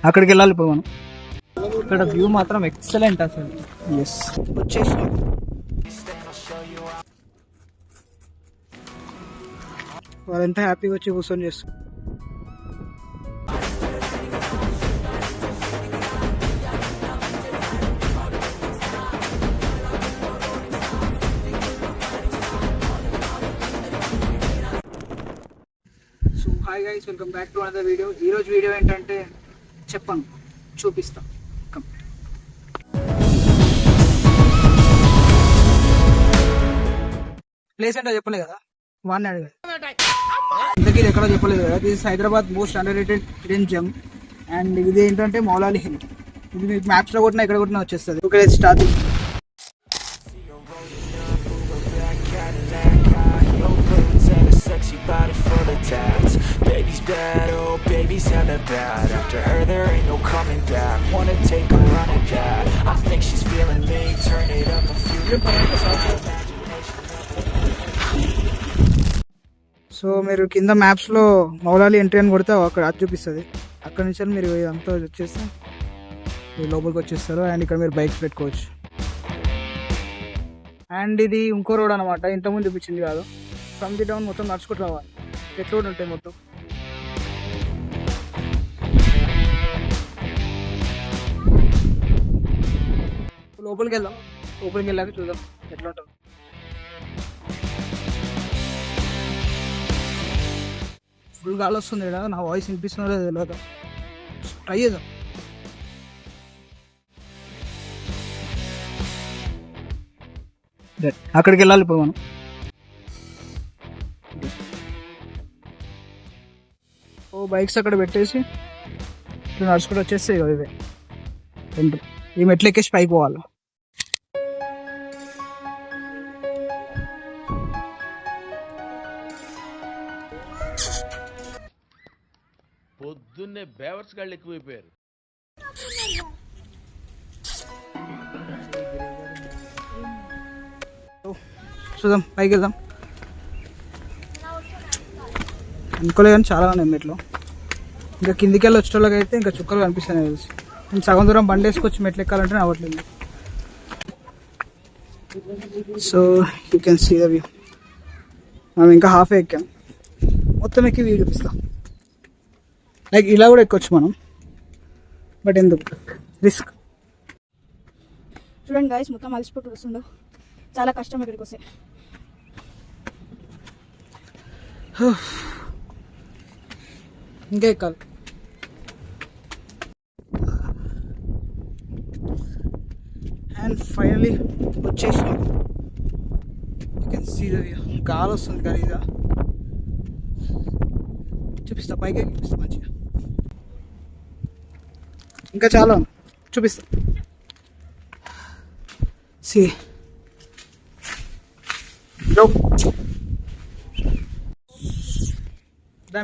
అక్కడికి వెళ్ళాలి ఇప్పుడు మనం. ఇక్కడ వ్యూ మాత్రం ఎక్సలెంట్ అసలు. ఎస్ వచ్చేసినాం. వాళ్ళంతా హ్యాపీగా వచ్చి కూర్చొని చేస్తారు. So hi guys, welcome back to another video. ఈరోజు వీడియో ఏంటంటే చెప్పను, చూపిస్తా. ప్లేస్ ఏంటో చెప్పలేదు కదా, వాడిని అడిగారు. ఇంతకీ ఇది ఎక్కడో చెప్పలేదు కదా. This Hyderabad most under rated hidden gem. And ఇది ఏంటంటే మౌలాలి హిల్. ఇది మీకు మ్యాప్స్లో కొట్టినా ఎక్కడ కొట్టినా వచ్చేస్తుంది. Okay, start. Sexy body full of tats. Baby's bad, oh baby's hella bad. After her there ain't no coming back. Wanna take a run at that. I think she's feeling me. Turn it up a few degrees. So మీరు కింద మ్యాప్స్లో Moula Ali entry అని కొడితే అక్కడ అది చూపిస్తుంది. అక్కడ నుంచి మీరు అంతా వచ్చేస్తే మీరు లోపలికి వచ్చేస్తారు. అండ్ ఇక్కడ మీరు బైక్స్ పెట్టుకోవచ్చు. అండ్ ఇది ఇంకో రోడ్ అనమాట, ఇంతకుముందు చూపించింది కాదు. ఫ్రమ్ ది డౌన్ మొత్తం నడుచుకుంటూ రావాలి. ఎట్లా రోడ్ ఉంటాయి మొత్తం. లోపలికి వెళ్దాం. లోపలికి వెళ్ళాక చూద్దాం ఎట్లా ఉంటుంది. ఫుల్ గాలి వస్తుంది కదా, నా వాయిస్ వినిపిస్తుందో తెలియదు. ట్రై చేద్దాం. అక్కడికి వెళ్ళాలి ఇప్పుడు మనం. ఓ బైక్స్ అక్కడ పెట్టేసి ఇట్లా నడుచుకుంటూ వచ్చేస్తే ఇవే ఈ మెట్లు ఎక్కేసి పైకి పోవాలి. పొద్దున్నే బేవర్స్ గాళ్ళు ఎక్కువైపోయారు. చూద్దాం, పైకి వెళ్దాం. అనుకోలే కానీ చాలా ఉన్నాయి మెట్లు. ఇంకా కిందికి వెళ్ళి వచ్చేటోళ్ళకి అయితే ఇంకా చుక్కలు కనిపిస్తాయి తెలిసి. నేను సగం దూరం బండి వేసుకొచ్చి మెట్లు ఎక్కాలంటే అవ్వట్లేదు. So you can see the view. మనం ఇంకా హాఫ్ ఎక్కాం, మొత్తం ఎక్కి వ్యూ చూపిస్తాం. లైక్ ఇలా కూడా ఎక్కొచ్చు మనం, బట్ ఎందుకు రిస్క్. చూడండి గాయస్, మొత్తం అలసిపోతూ వస్తుందో, చాలా కష్టం ఇక్కడికి వస్తే. ఇంకా ఎక్కాలి. అండ్ ఫైనలీ వచ్చేసినాం. You can see the view. గాలి వస్తుంది కానీ ఇదా చూపిస్తా, పైకి చూపిస్తా మంచిగా. ఇంకా చాలా చూపిస్తా. సి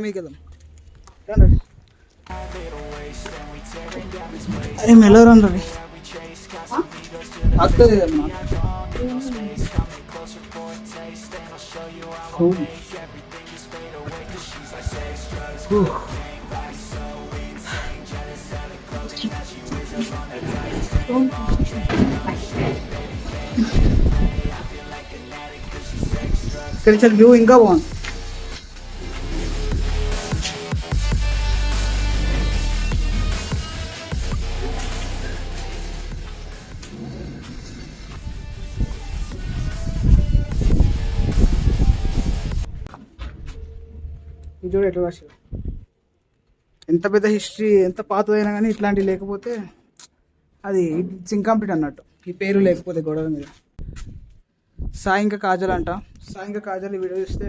మీదకి వెళ్దాం. అరే మెలో రండి, ಆಗ್ತದೆ అమ్మా. ఇక్కడ వ్యూ ఇంకా బాగుంది. ఇది చూడు ఎట్లా రాశారు. ఎంత పెద్ద హిస్టరీ, ఎంత పాతదైనా కానీ ఇట్లాంటివి లేకపోతే అది ఇట్స్ ఇన్కంప్లీట్ అన్నట్టు. ఈ పేరు లేకపోతే గొడవ మీద. సాయింక కాజల్ అంట. సాయింక కాజల్ ఈ వీడియో చూస్తే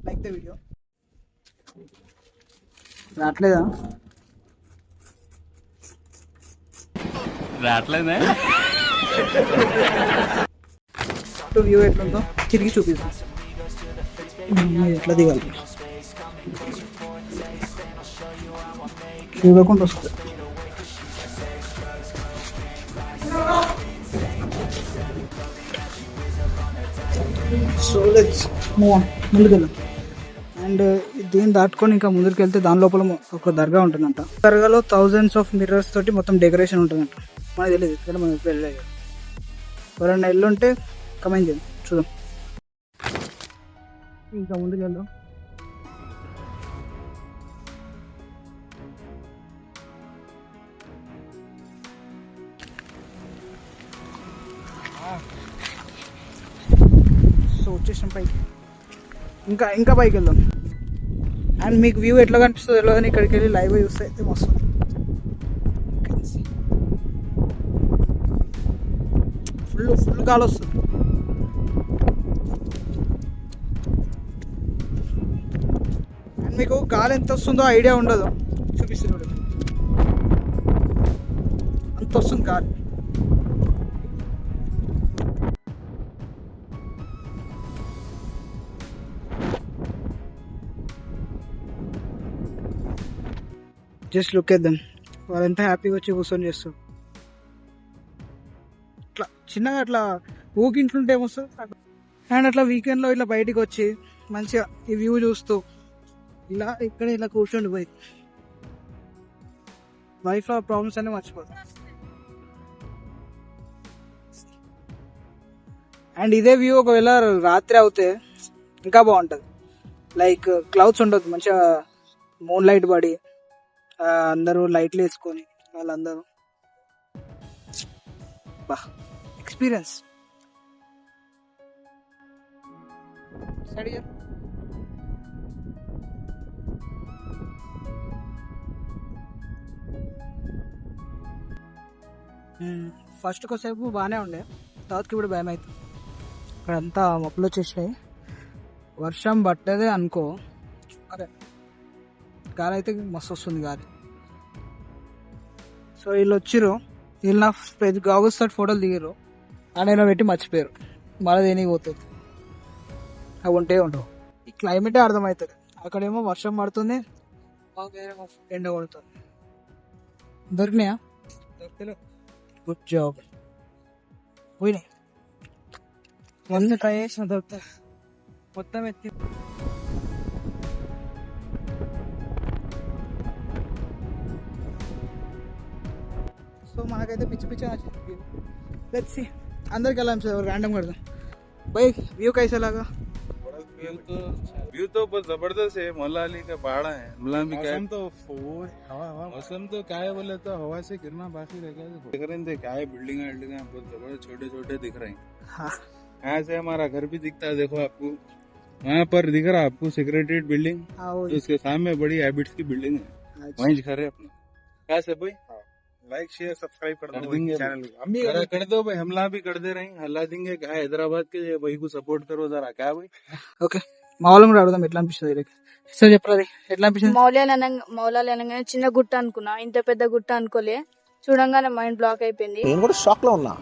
లైక్ ద వీడియో. రావట్లేదా? రావట్లేదా? వ్యూ ఎట్లుందో తిరిగి చూపిస్తాం. ఎట్లా దిగాలి చూడకుండా వస్తుంది. సో లెట్స్ మూవ్ ఆన్, ముందుకెళ్ళాం. అండ్ దీన్ని దాటుకొని ఇంకా ముందుకు వెళ్తే దాని లోపల ఒక దర్గా ఉంటుందంట. దర్గాలో థౌజండ్స్ ఆఫ్ మిర్రర్స్ తోటి మొత్తం డెకరేషన్ ఉంటుందంట. మనకు తెలియదు, ఇక్కడ మనం ఎప్పుడు వెళ్ళలేదు. ఎవరైనా ఎల్లుంటే కమెంట్ చేయండి, చూద్దాం. ఇంకా ముందుకు వెళ్దాం. సో వచ్చేసాం పైకి, ఇంకా పైకి వెళ్దాం. అండ్ మీకు వ్యూ ఎట్లా కనిపిస్తుందో తెలియదు కానీ ఇక్కడికి వెళ్ళి లైవ్ చూస్తే అయితే మస్తు. ఫుల్ గాలి వస్తుంది. అండ్ మీకు గాలి ఎంత వస్తుందో ఐడియా ఉండదు. చూపిస్తుంది అంత వస్తుంది గాలి. జస్ట్ లుక్ ఎద్దాం, వాళ్ళు ఎంత హ్యాపీగా వచ్చి కూర్చొని చేస్తారు. ఇట్లా చిన్నగా అట్లా ఊకింట్లుంటే ఏమొస్తుంది. అండ్ అట్లా వీకెండ్లో ఇట్లా బయటికి వచ్చి మంచిగా ఈ వ్యూ చూస్తూ ఇక్కడ ఇలా కూర్చోండి పోయి లైఫ్లో ప్రాబ్లమ్స్ అన్నీ మర్చిపోతాం. అండ్ ఇదే వ్యూ ఒకవేళ రాత్రి అవుతే ఇంకా బాగుంటుంది. లైక్ క్లౌడ్స్ ఉండదు, మంచిగా మూన్ లైట్ పడి అందరూ లైట్లు వేసుకొని వాళ్ళందరూ బా ఎక్స్పీరియన్స్. ఫస్ట్ కొద్దిసేపు బాగానే ఉండే, తర్వాతకి ఇప్పుడు భయం అవుతుంది. ఇక్కడంతా మబ్బులు వచ్చేసినాయి, వర్షం పట్టదే అనుకో. అరే గాలి అయితే మస్తు వస్తుంది గాలి. సో వీళ్ళు వచ్చిర్రు, వీళ్ళు నా గాగుల్స్ తోటి ఫోటోలు దిగారు, నేను పెట్టి మర్చిపోయారు. మళ్ళీ దేనికి పోతుంది, అవి ఉంటే ఉండవు. ఈ క్లైమేటే అర్థమవుతుంది. అక్కడేమో వర్షం పడుతుంది, ఎండ కొడుతుంది. దొరికినాయా? దొరికితే గుడ్ జాబ్. పోయినాయి మొన్న ట్రై చేసిన దొరుకుతా మొత్తం ఎత్తి. సో మనకైతే పిచ్చి నచ్చింది. లెట్స్ సీ అందరికి వెళ్ళాం సార్, ర్యాండమ్ కడదాం. भाई व्यू कैसा लगा? व्यू तो बहुत जबरदस्त है. मौलाली का पहाड़ है. भी क्या है? मौसम तो क्या है बोले तो हवा से गिरना बाकी रह गया. देख रहे थे क्या है, बिल्डिंग बहुत जबरदस्त छोटे छोटे दिख रहे हैं. यहाँ से हमारा घर भी दिखता है. देखो आपको वहाँ पर दिख रहा है आपको सेक्रेटरीट बिल्डिंग, तो उसके सामने बड़ी हैबिट्स की बिल्डिंग है, वहीं घर है अपना. क्या से भाई लाइक शेयर सब्सक्राइब कर देंगे चैनल को. कर दो भाई, हमला भी कर दे रहे हैं, हल्ला देंगे. क्या हैदराबाद के भाई को सपोर्ट करो जरा. क्या भाई ఓకే మా వాళ్ళని కూడా అడుగుదాం ఎట్లా అనిపిస్తుంది. సో చెప్పరాది ఎట్లా అనిపిస్తుంది? మౌలాలి అనగానే చిన్న గుట్ట అనుకున్నా, ఇంత పెద్ద గుట్ట అనుకోలే. చూడంగానే మైండ్ బ్లాక్ అయిపోయింది. నేను కూడా షాక్ లో ఉన్నా,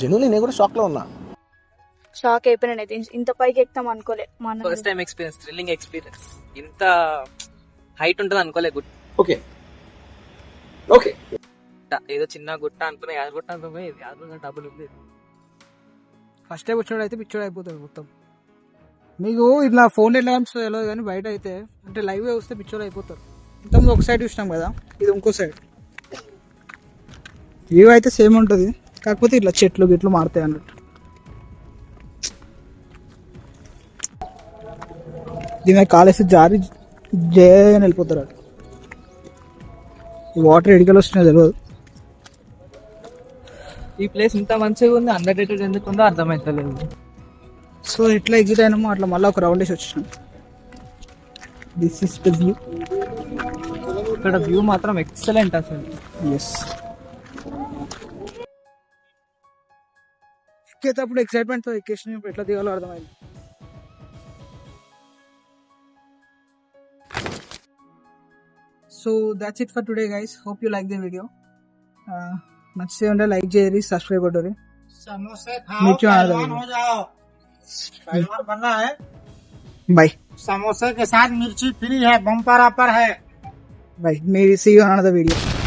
జెన్యున్లీ నేను కూడా షాక్ లో ఉన్నా. షాక్ అయిపోయినా అయితే ఇంత పైకి ఎక్కుతాం అనుకోలే. First time experience, thrilling experience. ఇంత హైట్ ఉంటుంది అనుకోలే. గుట్ట ఓకే ఓకే ఏదో చిన్న గుట్ట అనుకున్నా, యాద గుట్ట అనుకున్నా, యాద డబ్బులు ఉంది. ఫస్ట్ టైం వచ్చాడు అయితే పిచ్చోడు అయిపోతాడు మొత్తం. మీకు ఇట్లా ఫోన్ ఎట్లా కనిపిస్తుంది తెలియదు కానీ బయట అయితే అంటే లైవ్ వస్తే పిచ్చోడు అయిపోతారు. ఇంతకుముందు ఒక సైడ్ చూసినాం కదా, ఇది ఇంకో సైడ్. వ్యూ అయితే సేమ్ ఉంటుంది, కాకపోతే ఇట్లా చెట్లు గిట్లు మారుతాయి అన్నట్టు. దీని కాలేసి జారి జయని వెళ్ళిపోతారు. ఈ వాటర్ ఎడికలు వస్తున్నాయి తెలియదు. ఈ ప్లేస్ ఇంత మంచిగా ఉంది, అండర్ రేటెడ్ ఎందుకు ఉందో అర్థమవుతలేదు. సో ఎట్లా ఎగ్జిట్ అయినామో అట్లా మళ్ళీ ఒక రౌండ్ వేసి వచ్చేసాం. This is the view. ఇక్కడ వ్యూ మాత్రం ఎక్సలెంట్ అసలు. ఎస్ ఎక్కేటప్పుడు ఎక్సైట్మెంట్తో ఎక్కేసిన, ఇప్పుడు ఎట్లా దిగాలో అర్థమైంది. So that's it for today guys. Hope you like the video. నచ్చితే ఉంటే లైక్ చేయరి, సబ్స్క్రైబ్ కొట్టరి. बनना है. बाय. समोसे के साथ मिर्ची फ्री है, बम्पर ऑफर है. बाय. मेरी सी यू ऑन द वीडियो.